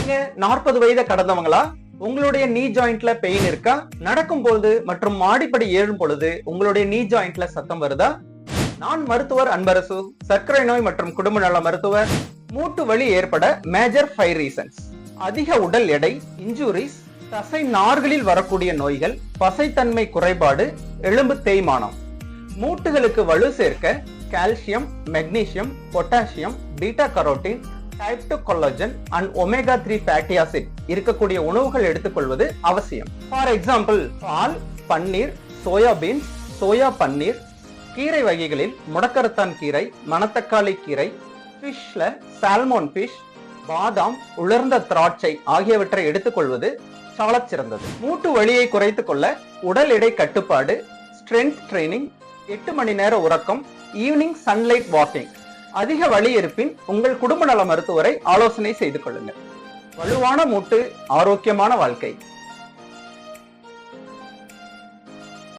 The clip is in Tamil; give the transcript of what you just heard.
நீங்க 40 வயதை கடந்தவங்களா? உங்களுடைய நீ ஜாயிண்ட்ல பெயின் இருக்கா? நடக்கும் போது மற்றும் மாடிப்படி ஏறும் பொழுது உங்களுடைய நீ ஜாயிண்ட்ல சத்தம் வருதா? நான் மருத்துவர் அன்பரசு, சர்க்கரை நோய் மற்றும் குடும்ப நல மருத்துவர். மூட்டு வலி ஏற்பட மேஜர் 5 ரீசன்ஸ். அதிக உடல் எடை, இன்ஜூரிஸ், தசை நார்களில் வரக்கூடிய நோய்கள், பசைத்தன்மை குறைபாடு, எலும்பு தேய்மானம். மூட்டுகளுக்கு வலு சேர்க்க calcium, magnesium, potassium, beta carotene, type 2 collagen and omega 3 fatty acid இருக்கக்கூடிய உணவுகள் எடுத்துக்கொள்வது அவசியம். ஃபார் எக்ஸாம்பிள், பால், பன்னீர், சோயாபீன்ஸ், சோயா பன்னீர், கீரை வகைகளில் முடக்கரத்தான் கீரை, மணத்தக்காளி கீரை, ஃபிஷ்ல சால்மோன் ஃபிஷ், பாதாம், உலர்ந்த திராட்சை ஆகியவற்றை எடுத்துக்கொள்வது சாலச் சிறந்தது. மூட்டு வலியை குறைத்துக் கொள்ள உடல் எடை கட்டுப்பாடு, ஸ்ட்ரென்த் ட்ரைனிங், 8 மணி நேர உறக்கம், ஈவினிங் சன்லைட் வாக்கிங். அதிக வலி இருப்பின் உங்கள் குடும்ப நல மருத்துவரை ஆலோசனை செய்து கொள்ளுங்கள். வலுவான மூட்டு, ஆரோக்கியமான வாழ்க்கை.